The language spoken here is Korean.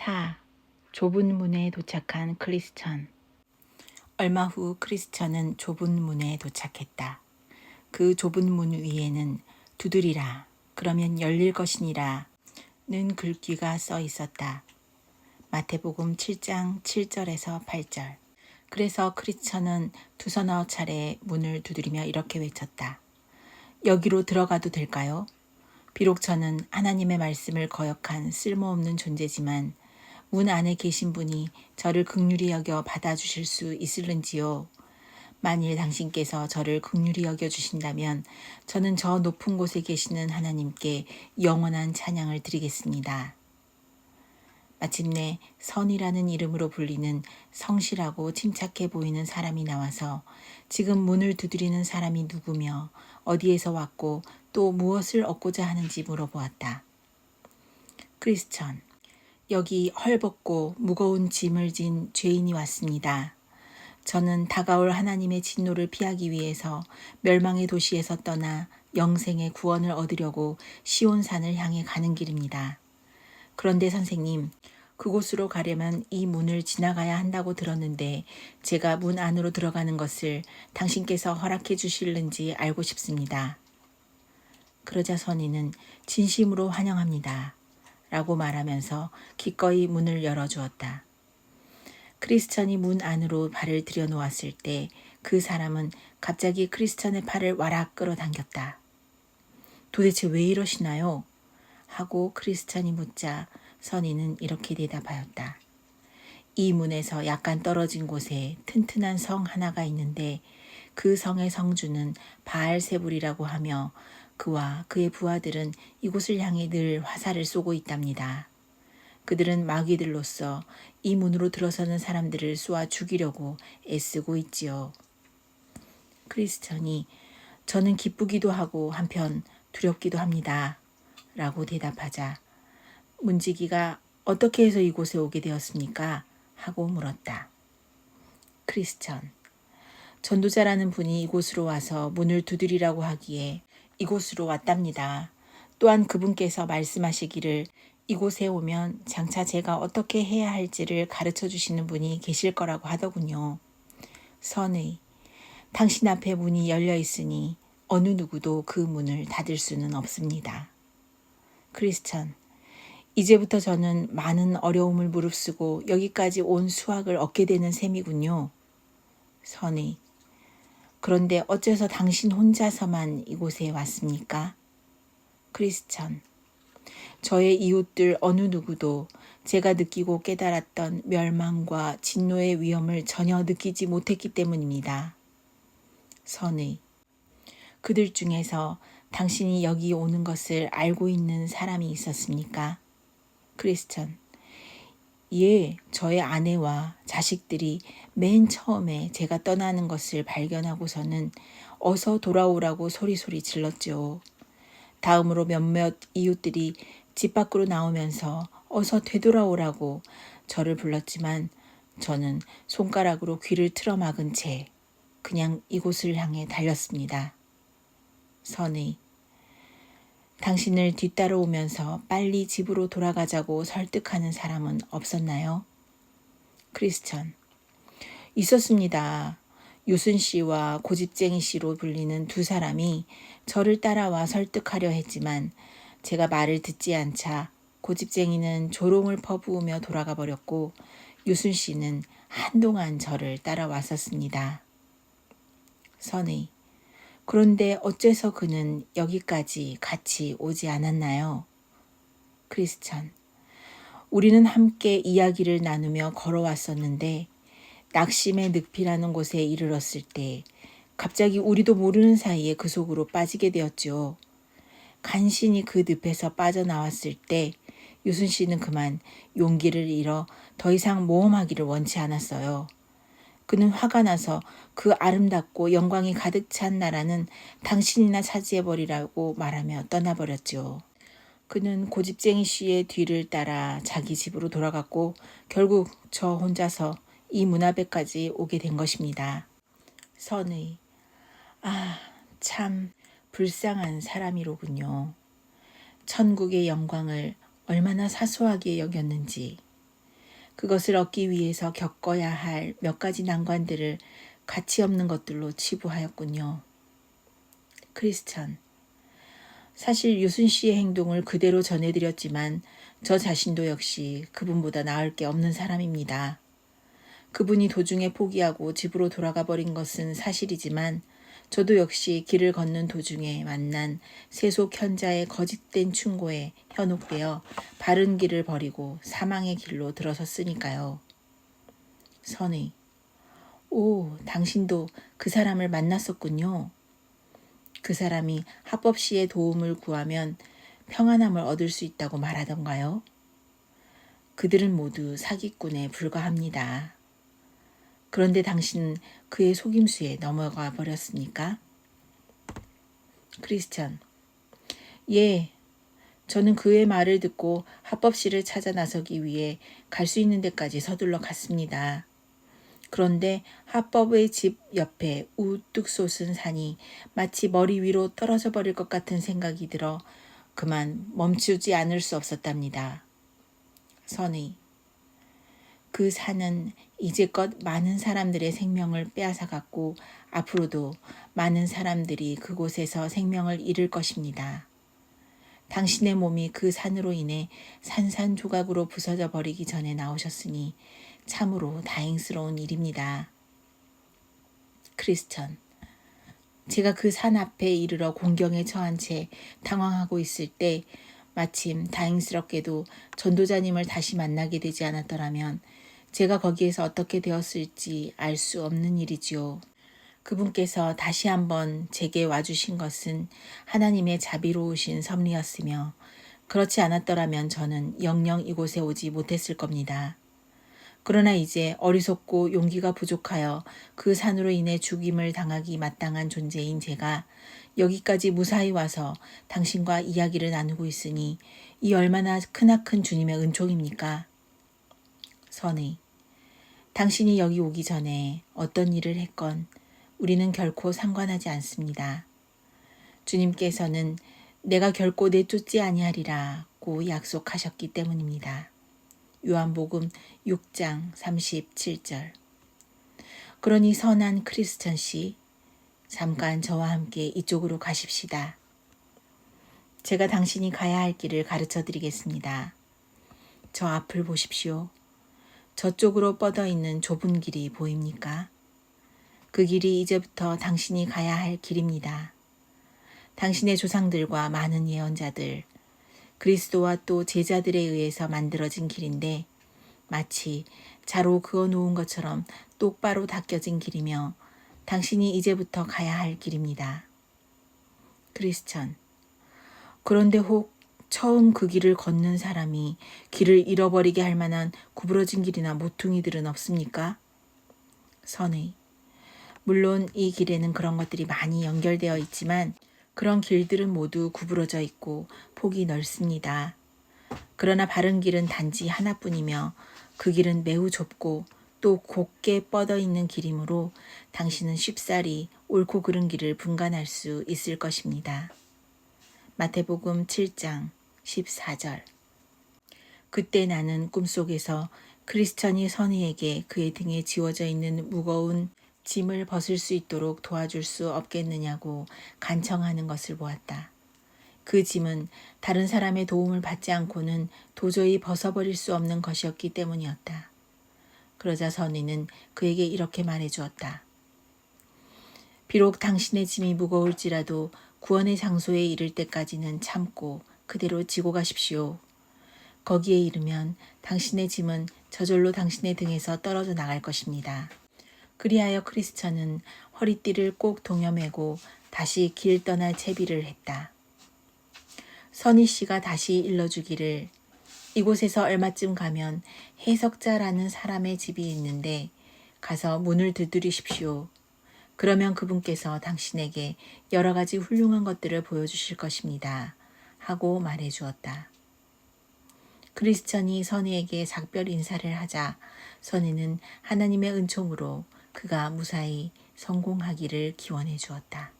4. 좁은 문에 도착한 크리스천. 얼마 후 크리스천은 좁은 문에 도착했다. 그 좁은 문 위에는 두드리라, 그러면 열릴 것이니라 는 글귀가 써 있었다. 마태복음 7장 7절에서 8절. 그래서 크리스천은 두서너 차례 문을 두드리며 이렇게 외쳤다. 여기로 들어가도 될까요? 비록 저는 하나님의 말씀을 거역한 쓸모없는 존재지만 문 안에 계신 분이 저를 긍휼히 여겨 받아주실 수 있을는지요? 만일 당신께서 저를 긍휼히 여겨 주신다면 저는 저 높은 곳에 계시는 하나님께 영원한 찬양을 드리겠습니다. 마침내 선이라는 이름으로 불리는 성실하고 침착해 보이는 사람이 나와서 지금 문을 두드리는 사람이 누구며 어디에서 왔고 또 무엇을 얻고자 하는지 물어보았다. 크리스천, 여기 헐벗고 무거운 짐을 진 죄인이 왔습니다. 저는 다가올 하나님의 진노를 피하기 위해서 멸망의 도시에서 떠나 영생의 구원을 얻으려고 시온산을 향해 가는 길입니다. 그런데 선생님, 그곳으로 가려면 이 문을 지나가야 한다고 들었는데 제가 문 안으로 들어가는 것을 당신께서 허락해 주실는지 알고 싶습니다. 그러자 선인은 진심으로 환영합니다. 라고 말하면서 기꺼이 문을 열어주었다. 크리스천이 문 안으로 발을 들여놓았을 때 그 사람은 갑자기 크리스천의 팔을 와락 끌어당겼다. 도대체 왜 이러시나요? 하고 크리스천이 묻자 선인은 이렇게 대답하였다. 이 문에서 약간 떨어진 곳에 튼튼한 성 하나가 있는데 그 성의 성주는 바알세불이라고 하며 그와 그의 부하들은 이곳을 향해 늘 화살을 쏘고 있답니다. 그들은 마귀들로서 이 문으로 들어서는 사람들을 쏘아 죽이려고 애쓰고 있지요. 크리스천이 저는 기쁘기도 하고 한편 두렵기도 합니다. 라고 대답하자 문지기가 어떻게 해서 이곳에 오게 되었습니까? 하고 물었다. 크리스천, 전도자라는 분이 이곳으로 와서 문을 두드리라고 하기에 이곳으로 왔답니다. 또한 그분께서 말씀하시기를 이곳에 오면 장차 제가 어떻게 해야 할지를 가르쳐 주시는 분이 계실 거라고 하더군요. 선의, 당신 앞에 문이 열려 있으니 어느 누구도 그 문을 닫을 수는 없습니다. 크리스천, 이제부터 저는 많은 어려움을 무릅쓰고 여기까지 온 수확을 얻게 되는 셈이군요. 선의, 그런데 어째서 당신 혼자서만 이곳에 왔습니까? 크리스천, 저의 이웃들 어느 누구도 제가 느끼고 깨달았던 멸망과 진노의 위험을 전혀 느끼지 못했기 때문입니다. 선의, 그들 중에서 당신이 여기 오는 것을 알고 있는 사람이 있었습니까? 크리스천, 예, 저의 아내와 자식들이 맨 처음에 제가 떠나는 것을 발견하고서는 어서 돌아오라고 소리소리 질렀죠. 다음으로 몇몇 이웃들이 집 밖으로 나오면서 어서 되돌아오라고 저를 불렀지만 저는 손가락으로 귀를 틀어막은 채 그냥 이곳을 향해 달렸습니다. 선의, 당신을 뒤따라오면서 빨리 집으로 돌아가자고 설득하는 사람은 없었나요? 크리스천, 있었습니다. 유순 씨와 고집쟁이 씨로 불리는 두 사람이 저를 따라와 설득하려 했지만 제가 말을 듣지 않자 고집쟁이는 조롱을 퍼부으며 돌아가 버렸고 유순 씨는 한동안 저를 따라왔었습니다. 선의, 그런데 어째서 그는 여기까지 같이 오지 않았나요? 크리스천, 우리는 함께 이야기를 나누며 걸어왔었는데 낙심의 늪이라는 곳에 이르렀을 때 갑자기 우리도 모르는 사이에 그 속으로 빠지게 되었죠. 간신히 그 늪에서 빠져나왔을 때 유순 씨는 그만 용기를 잃어 더 이상 모험하기를 원치 않았어요. 그는 화가 나서 그 아름답고 영광이 가득 찬 나라는 당신이나 차지해버리라고 말하며 떠나버렸죠. 그는 고집쟁이 씨의 뒤를 따라 자기 집으로 돌아갔고 결국 저 혼자서 이 문 앞에까지 오게 된 것입니다. 선의, 참 불쌍한 사람이로군요. 천국의 영광을 얼마나 사소하게 여겼는지. 그것을 얻기 위해서 겪어야 할 몇 가지 난관들을 가치 없는 것들로 치부하였군요. 크리스천. 사실 유순 씨의 행동을 그대로 전해드렸지만 저 자신도 역시 그분보다 나을 게 없는 사람입니다. 그분이 도중에 포기하고 집으로 돌아가 버린 것은 사실이지만 저도 역시 길을 걷는 도중에 만난 세속 현자의 거짓된 충고에 현혹되어 바른 길을 버리고 사망의 길로 들어섰으니까요. 선의. 오, 당신도 그 사람을 만났었군요. 그 사람이 합법 씨의 도움을 구하면 평안함을 얻을 수 있다고 말하던가요? 그들은 모두 사기꾼에 불과합니다. 그런데 당신은 그의 속임수에 넘어가 버렸습니까? 크리스천. 예, 저는 그의 말을 듣고 합법 씨를 찾아 나서기 위해 갈 수 있는 데까지 서둘러 갔습니다. 그런데 합법의 집 옆에 우뚝 솟은 산이 마치 머리 위로 떨어져 버릴 것 같은 생각이 들어 그만 멈추지 않을 수 없었답니다. 선의. 그 산은 이제껏 많은 사람들의 생명을 빼앗아갔고 앞으로도 많은 사람들이 그곳에서 생명을 잃을 것입니다. 당신의 몸이 그 산으로 인해 산산조각으로 부서져 버리기 전에 나오셨으니 참으로 다행스러운 일입니다. 크리스천. 제가 그 산 앞에 이르러 공경에 처한 채 당황하고 있을 때 마침 다행스럽게도 전도자님을 다시 만나게 되지 않았더라면 제가 거기에서 어떻게 되었을지 알 수 없는 일이지요. 그분께서 다시 한번 제게 와주신 것은 하나님의 자비로우신 섭리였으며 그렇지 않았더라면 저는 영영 이곳에 오지 못했을 겁니다. 그러나 이제 어리석고 용기가 부족하여 그 산으로 인해 죽임을 당하기 마땅한 존재인 제가 여기까지 무사히 와서 당신과 이야기를 나누고 있으니 이 얼마나 크나큰 주님의 은총입니까? 선의. 당신이 여기 오기 전에 어떤 일을 했건 우리는 결코 상관하지 않습니다. 주님께서는 내가 결코 내쫓지 아니하리라고 약속하셨기 때문입니다. 요한복음 6장 37절. 그러니 선한 크리스천 씨, 잠깐 저와 함께 이쪽으로 가십시다. 제가 당신이 가야 할 길을 가르쳐 드리겠습니다. 저 앞을 보십시오. 저쪽으로 뻗어 있는 좁은 길이 보입니까? 그 길이 이제부터 당신이 가야 할 길입니다. 당신의 조상들과 많은 예언자들, 그리스도와 또 제자들에 의해서 만들어진 길인데 마치 자로 그어 놓은 것처럼 똑바로 닦여진 길이며 당신이 이제부터 가야 할 길입니다. 크리스천. 그런데 혹 처음 그 길을 걷는 사람이 길을 잃어버리게 할 만한 구부러진 길이나 모퉁이들은 없습니까? 선의. 물론 이 길에는 그런 것들이 많이 연결되어 있지만 그런 길들은 모두 구부러져 있고 폭이 넓습니다. 그러나 바른 길은 단지 하나뿐이며 그 길은 매우 좁고 또 곱게 뻗어 있는 길이므로 당신은 쉽사리 옳고 그른 길을 분간할 수 있을 것입니다. 마태복음 7장 14절. 그때 나는 꿈속에서 크리스천이 선의에게 그의 등에 지워져 있는 무거운 짐을 벗을 수 있도록 도와줄 수 없겠느냐고 간청하는 것을 보았다. 그 짐은 다른 사람의 도움을 받지 않고는 도저히 벗어버릴 수 없는 것이었기 때문이었다. 그러자 선의는 그에게 이렇게 말해주었다. 비록 당신의 짐이 무거울지라도 구원의 장소에 이를 때까지는 참고 그대로 지고 가십시오. 거기에 이르면 당신의 짐은 저절로 당신의 등에서 떨어져 나갈 것입니다. 그리하여 크리스천은 허리띠를 꼭 동여매고 다시 길 떠날 채비를 했다. 선희 씨가 다시 일러주기를 이곳에서 얼마쯤 가면 해석자라는 사람의 집이 있는데 가서 문을 두드리십시오. 그러면 그분께서 당신에게 여러 가지 훌륭한 것들을 보여주실 것입니다. 하고 말해 주었다. 크리스천이 선희에게 작별 인사를 하자 선희는 하나님의 은총으로 그가 무사히 성공하기를 기원해 주었다.